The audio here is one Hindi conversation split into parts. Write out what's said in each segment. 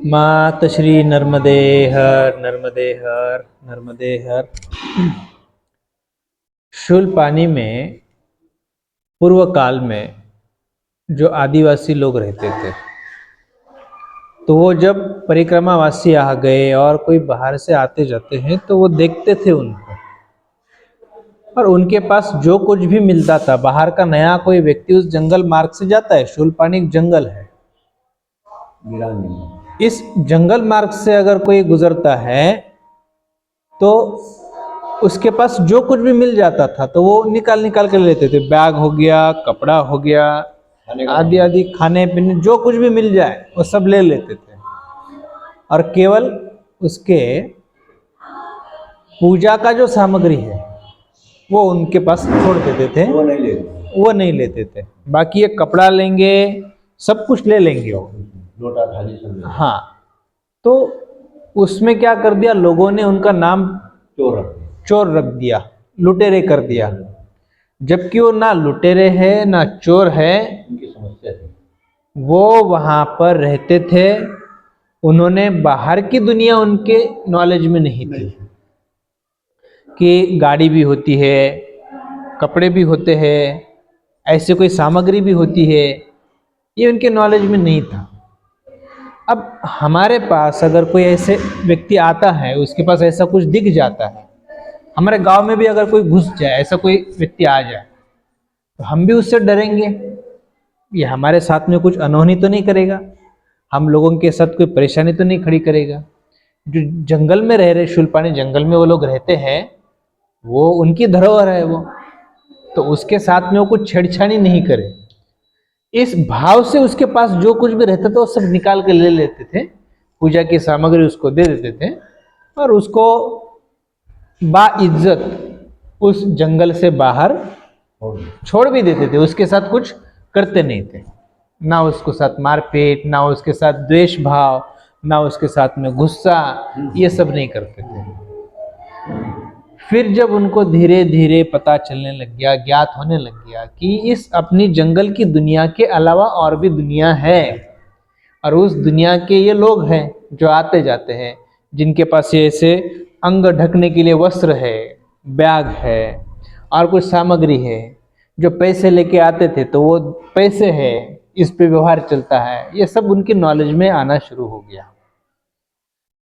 मात श्री नर्मदे हर, नर्मदे हर, नर्मदे हर। शूलपानी में पूर्व काल में जो आदिवासी लोग रहते थे, तो वो जब परिक्रमावासी आ गए और कोई बाहर से आते जाते हैं तो वो देखते थे उनको, और उनके पास जो कुछ भी मिलता था, बाहर का नया कोई व्यक्ति उस जंगल मार्ग से जाता है, शूलपानी एक जंगल है, इस जंगल मार्ग से अगर कोई गुजरता है तो उसके पास जो कुछ भी मिल जाता था तो वो निकाल निकाल कर लेते थे। बैग हो गया, कपड़ा हो गया, आदि आदि, खाने पीने जो कुछ भी मिल जाए वो सब ले लेते थे, और केवल उसके पूजा का जो सामग्री है वो उनके पास छोड़ देते थे, वो नहीं लेते थे। बाकी ये कपड़ा लेंगे, सब कुछ ले लेंगे वो, लोटा थाली सब। हाँ, तो उसमें क्या कर दिया लोगों ने, उनका नाम चोर रख दिया, लुटेरे कर दिया, जबकि वो ना लुटेरे है ना चोर है। उनकी समस्या है, वो वहां पर रहते थे, उन्होंने बाहर की दुनिया उनके नॉलेज में नहीं थी कि गाड़ी भी होती है, कपड़े भी होते हैं, ऐसे कोई सामग्री भी होती है, ये उनके नॉलेज में नहीं था। अब हमारे पास अगर कोई ऐसे व्यक्ति आता है, उसके पास ऐसा कुछ दिख जाता है, हमारे गांव में भी अगर कोई घुस जाए, ऐसा कोई व्यक्ति आ जाए, तो हम भी उससे डरेंगे, ये हमारे साथ में कुछ अनहोनी तो नहीं करेगा, हम लोगों के साथ कोई परेशानी तो नहीं खड़ी करेगा। जो जंगल में रह रहे, शूलपानी जंगल में वो लोग रहते हैं, वो उनकी धरोहर है वो, तो उसके साथ में वो कुछ छेड़छाड़ी नहीं करे, इस भाव से उसके पास जो कुछ भी रहता था वो सब निकाल के ले लेते थे, पूजा की सामग्री उसको दे देते थे, और उसको बाइज्जत उस जंगल से बाहर छोड़ भी देते थे, उसके साथ कुछ करते नहीं थे, ना उसको साथ मारपीट, ना उसके साथ द्वेष भाव, ना उसके साथ में गुस्सा, ये सब नहीं करते थे। फिर जब उनको धीरे धीरे पता चलने लग गया, ज्ञात होने लग गया कि इस अपनी जंगल की दुनिया के अलावा और भी दुनिया है, और उस दुनिया के ये लोग हैं जो आते जाते हैं, जिनके पास ये ऐसे अंग ढकने के लिए वस्त्र है, बैग है, और कुछ सामग्री है, जो पैसे लेके आते थे तो वो पैसे है, इस पे व्यवहार चलता है, ये सब उनकी नॉलेज में आना शुरू हो गया।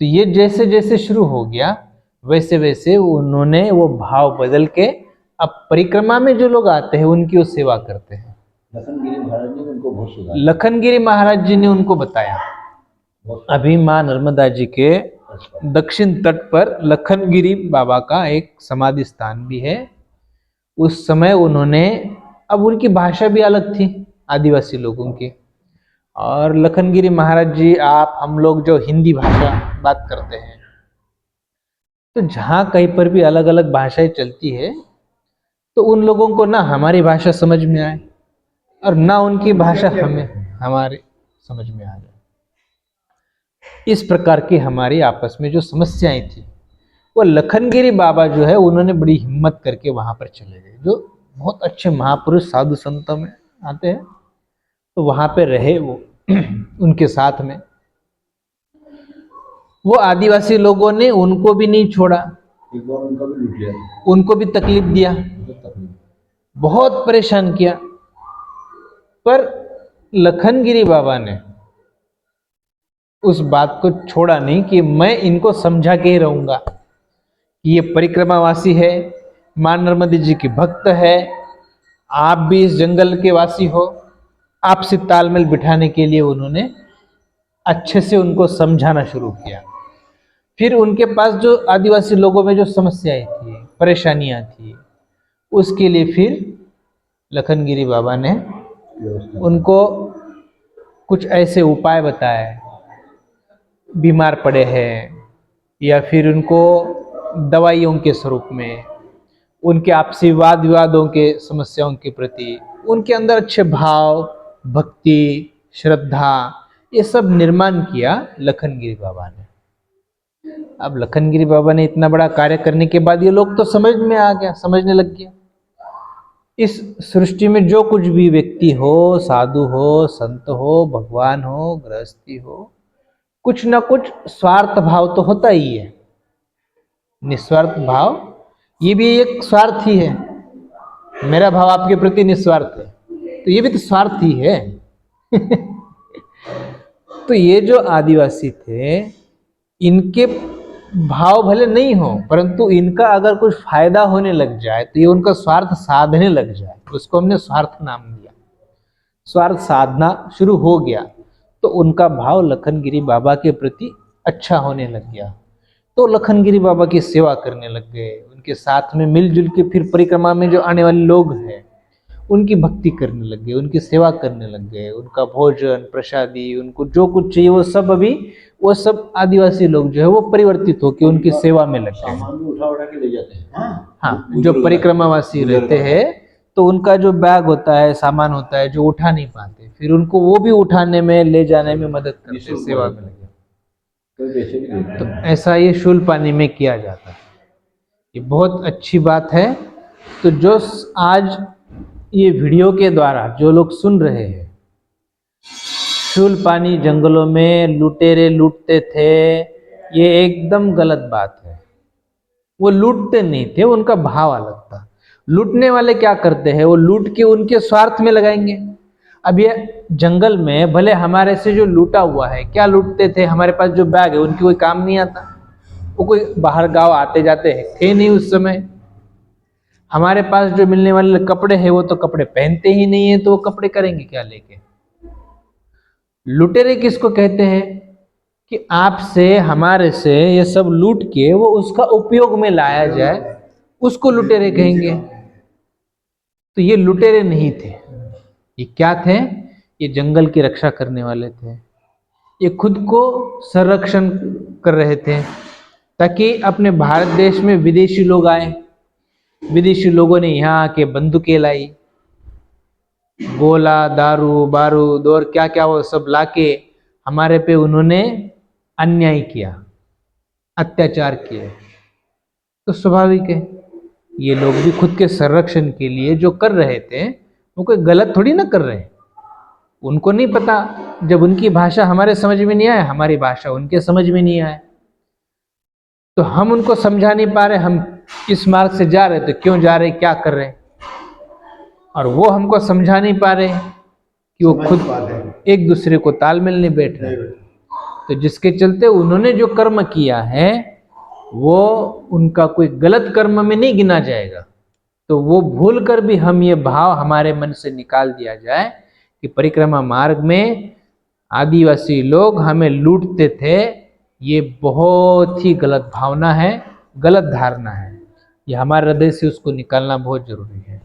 तो ये जैसे जैसे शुरू हो गया, वैसे वैसे उन्होंने वो भाव बदल के अब परिक्रमा में जो लोग आते हैं उनकी वो सेवा करते हैं। लखनगिरी महाराज जी ने उनको बहुत सुधारा। लखनगिरी महाराज जी ने उनको बताया। अभी माँ नर्मदा जी के दक्षिण तट पर लखनगिरी बाबा का एक समाधि स्थान भी है। उस समय उन्होंने, अब उनकी भाषा भी अलग थी आदिवासी लोगों की, और लखनगिरी महाराज जी, आप हम लोग जो हिंदी भाषा बात करते हैं, तो जहाँ कहीं पर भी अलग अलग भाषाएं चलती है, तो उन लोगों को ना हमारी भाषा समझ में आए और ना उनकी भाषा हमें हमारे समझ में आ जाए, इस प्रकार की हमारी आपस में जो समस्याएं थी, वो लखनगिरी बाबा जो है उन्होंने बड़ी हिम्मत करके वहां पर चले गए। जो बहुत अच्छे महापुरुष साधु संतों में आते हैं, तो वहां पे रहे वो उनके साथ में। वो आदिवासी लोगों ने उनको भी नहीं छोड़ा, एक बार उनका भी लूट लिया, उनको भी तकलीफ दिया, बहुत परेशान किया, पर लखनगिरी बाबा ने उस बात को छोड़ा नहीं कि मैं इनको समझा के ही रहूंगा कि ये परिक्रमावासी है, मां नर्मदे जी की भक्त है, आप भी इस जंगल के वासी हो। आपसे तालमेल बिठाने के लिए उन्होंने अच्छे से उनको समझाना शुरू किया। फिर उनके पास जो आदिवासी लोगों में जो समस्याएं थी, परेशानियां थी, उसके लिए फिर लखनगिरी बाबा ने उनको कुछ ऐसे उपाय बताए, बीमार पड़े हैं या फिर उनको दवाइयों के स्वरूप में, उनके आपसी वाद विवादों के समस्याओं के प्रति उनके अंदर अच्छे भाव, भक्ति, श्रद्धा, ये सब निर्माण किया लखनगिरी बाबा ने। अब लखनगिरी बाबा ने इतना बड़ा कार्य करने के बाद ये लोग तो समझ में आ गया, समझने लग गया, इस सृष्टि में जो कुछ भी व्यक्ति हो, साधु हो, संत हो, भगवान हो, गृहस्थी हो, कुछ ना कुछ स्वार्थ भाव तो होता ही है। निस्वार्थ भाव ये भी एक स्वार्थ ही है। मेरा भाव आपके प्रति निस्वार्थ है, तो ये भी तो स्वार्थ ही है। तो ये जो आदिवासी थे, इनके भाव भले नहीं हो, परंतु इनका अगर कुछ फायदा होने लग जाए तो ये उनका स्वार्थ साधने लग जाए, उसको हमने स्वार्थ नाम दिया। स्वार्थ साधना शुरू हो गया तो उनका भाव लखनगिरी बाबा के प्रति अच्छा होने लग गया। तो लखनगिरी बाबा की सेवा करने लग गए, उनके साथ में मिलजुल के फिर परिक्रमा में जो आने वाले लोग हैं उनकी भक्ति करने लग गए, उनकी सेवा करने लग गए। उनका भोजन प्रसादी, उनको जो कुछ चाहिए वो सब अभी वो सब आदिवासी लोग जो है वो परिवर्तित होकर उनकी सेवा में लग गए। सामान भी उठा के ले जाते हैं। हाँ, जो परिक्रमावासी रहते हैं तो उनका जो बैग होता है, सामान होता है जो उठा नहीं पाते, फिर उनको वो भी उठाने में ले जाने में मदद करते हैं, सेवा में लगे। कोई पैसे भी देते तो हैं। ऐसा ये शूलपानी में किया जाता है। ये बहुत अच्छी बात है। तो जो आज ये वीडियो के द्वारा जो लोग सुन रहे हैं, शूलपानी जंगलों में लुटेरे लूटते थे, ये एकदम गलत बात है। वो लूटते नहीं थे, उनका भाव अलग था। लूटने वाले क्या करते हैं, वो लूट के उनके स्वार्थ में लगाएंगे। अब ये जंगल में भले हमारे से जो लूटा हुआ है, क्या लूटते थे, हमारे पास जो बैग है उनकी कोई काम नहीं आता। वो कोई बाहर गांव आते जाते हैं थे नहीं उस समय। हमारे पास जो मिलने वाले कपड़े हैं वो तो कपड़े पहनते ही नहीं है, तो वो कपड़े करेंगे क्या लेके। लुटेरे किसको कहते हैं कि आपसे हमारे से ये सब लूट के वो उसका उपयोग में लाया जाए, उसको लुटेरे कहेंगे। तो ये लुटेरे नहीं थे, ये क्या थे, ये जंगल की रक्षा करने वाले थे। ये खुद को संरक्षण कर रहे थे ताकि अपने भारत देश में विदेशी लोग आए। विदेशी लोगों ने यहाँ आके बंदूकें लाई, गोला दारू बारूद और क्या क्या वो सब लाके हमारे पे उन्होंने अन्याय किया, अत्याचार किए। तो स्वाभाविक है ये लोग भी खुद के संरक्षण के लिए जो कर रहे थे वो कोई गलत थोड़ी ना कर रहे हैं। उनको नहीं पता, जब उनकी भाषा हमारे समझ में नहीं आए, हमारी भाषा उनके समझ में नहीं आए, तो हम उनको समझा नहीं पा रहे। हम इस मार्ग से जा रहे तो क्यों जा रहे, क्या कर रहे, और वो हमको समझा नहीं पा रहे कि वो खुद एक दूसरे को तालमेल नहीं बैठ रहे। तो जिसके चलते उन्होंने जो कर्म किया है वो उनका कोई गलत कर्म में नहीं गिना जाएगा। तो वो भूल कर भी हम ये भाव हमारे मन से निकाल दिया जाए कि परिक्रमा मार्ग में आदिवासी लोग हमें लूटते थे, ये बहुत ही गलत भावना है, गलत धारणा है। ये हमारे हृदय से उसको निकालना बहुत जरूरी है।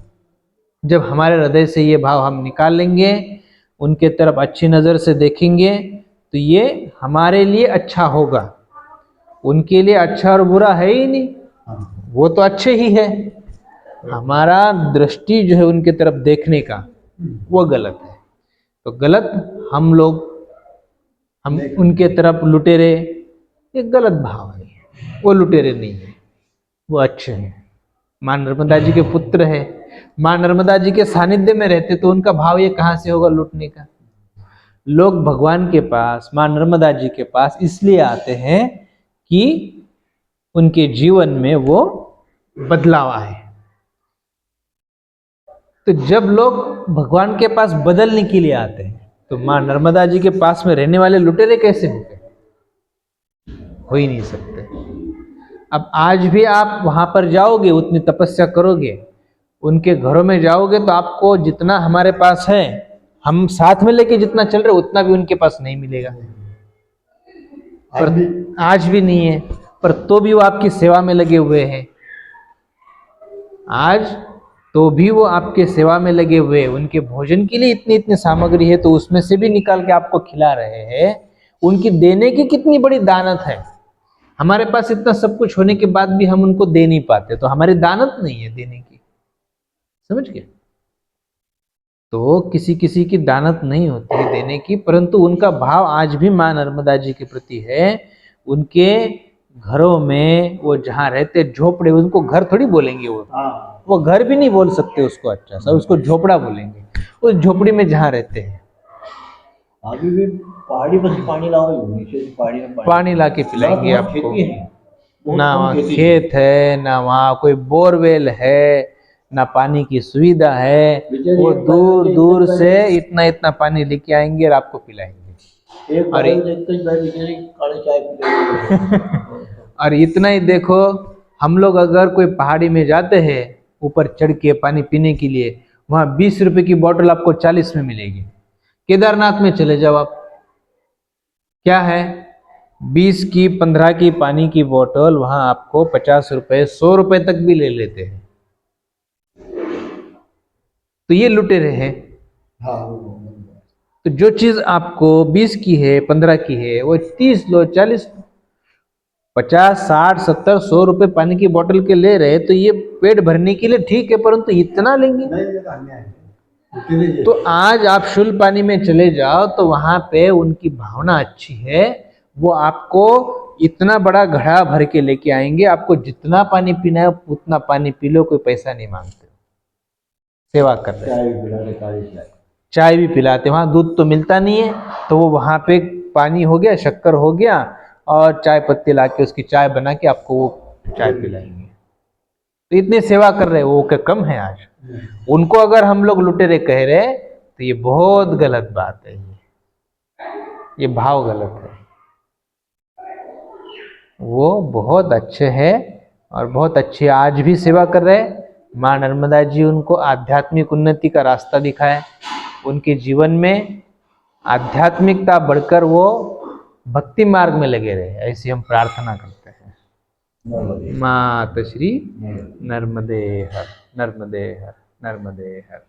जब हमारे हृदय से ये भाव हम निकाल लेंगे, उनके तरफ अच्छी नज़र से देखेंगे, तो ये हमारे लिए अच्छा होगा। उनके लिए अच्छा और बुरा है ही नहीं, वो तो अच्छे ही है। हमारा दृष्टि जो है उनके तरफ देखने का वो गलत है। तो गलत हम लोग, हम उनके तरफ लुटेरे, ये गलत भाव है। वो लुटेरे नहीं है, वो अच्छे हैं। माँ नर्मदा जी के पुत्र है, माँ नर्मदा जी के सानिध्य में रहते तो उनका भाव ये कहाँ से होगा लूटने का। लोग भगवान के पास, माँ नर्मदा जी के पास इसलिए आते हैं कि उनके जीवन में वो बदलाव आए। तो जब लोग भगवान के पास बदलने के लिए आते हैं तो माँ नर्मदा जी के पास में रहने वाले लुटेरे कैसे होंगे, हो ही नहीं सकते। अब आज भी आप वहां पर जाओगे, उतनी तपस्या करोगे, उनके घरों में जाओगे तो आपको जितना हमारे पास है, हम साथ में लेके जितना चल रहे उतना भी उनके पास नहीं मिलेगा। पर आज भी नहीं है, पर तो भी वो आपकी सेवा में लगे हुए हैं। आज तो भी वो आपके सेवा में लगे हुए हैं। उनके भोजन के लिए इतनी इतनी सामग्री है तो उसमें से भी निकाल के आपको खिला रहे हैं। उनकी देने की कितनी बड़ी दानत है। हमारे पास इतना सब कुछ होने के बाद भी हम उनको दे नहीं पाते, तो हमारी दानत नहीं है देने की। समझ गए। तो किसी किसी की दानत नहीं होती है देने की, परंतु उनका भाव आज भी माँ नर्मदा जी के प्रति है। उनके घरों में वो जहाँ रहते झोपड़े, उनको घर थोड़ी बोलेंगे, वो घर भी नहीं बोल सकते उसको, अच्छा सा उसको झोपड़ा बोलेंगे। उस झोपड़ी में जहाँ रहते हैं अभी भी पहाड़ी पर से पानी लाओ, नीचे से पहाड़ी में पानी ला के पिलाएंगे बहुत आपको। खेती है, बहुत ना कम वहाँ खेती है। खेत है, ना वहाँ कोई बोरवेल है, ना पानी की सुविधा है। बेचारे वो एक दूर बार दूर एक से इतना इतना पानी लेके आएंगे और आपको पिलाएंगे। एक और बार देखते ही भाई बेचारे काले चाय पी लेंगे। और इतना ही देखो, हम लोग अगर कोई पहाड़ी में जाते हैं ऊपर चढ़ के पानी पीने के लिए, वहाँ 20 रुपए की बोतल आपको 40 में मिलेगी। केदारनाथ में चले जाओ आप, क्या है, 20 की 15 की पानी की बोतल वहां आपको 50 रुपए 100 रुपए तक भी ले लेते हैं। तो ये लुटेरे हैं। हाँ तो जो चीज आपको 20 की है 15 की है वो 30 लो, 40, 50, 60, 70, 100 रुपए पानी की बोतल के ले रहे, तो ये पेट भरने के लिए ठीक है, परंतु इतना लेंगे। नहीं, ये तो अन्याय है। तो आज आप शुद्ध पानी में चले जाओ तो वहां पे उनकी भावना अच्छी है, वो आपको इतना बड़ा घड़ा भर के लेके आएंगे, आपको जितना पानी पीना है उतना पानी पी लो, कोई पैसा नहीं मांगते, सेवा कर रहे हैं। चाय भी पिला दे, काली चाय। चाय भी पिलाते, वहां दूध तो मिलता नहीं है, तो वो वहां पे पानी हो गया, शक्कर हो गया और चाय पत्ती ला के उसकी चाय बना के आपको वो चाय पिलाएंगे। तो इतनी सेवा कर रहे हैं वो, क्या कम है आज? उनको अगर हम लोग लुटेरे कह रहे तो ये बहुत गलत बात है, ये भाव गलत है। वो बहुत अच्छे हैं और बहुत अच्छी आज भी सेवा कर रहे हैं। माँ नर्मदा जी उनको आध्यात्मिक उन्नति का रास्ता दिखाए, उनके जीवन में आध्यात्मिकता बढ़कर वो भक्ति मार्ग में लगे रहे, ऐसी हम प्रार्थना करते हैं। मात श्री नर्मदे हर, नर्मदे हर, नर्मदे हर।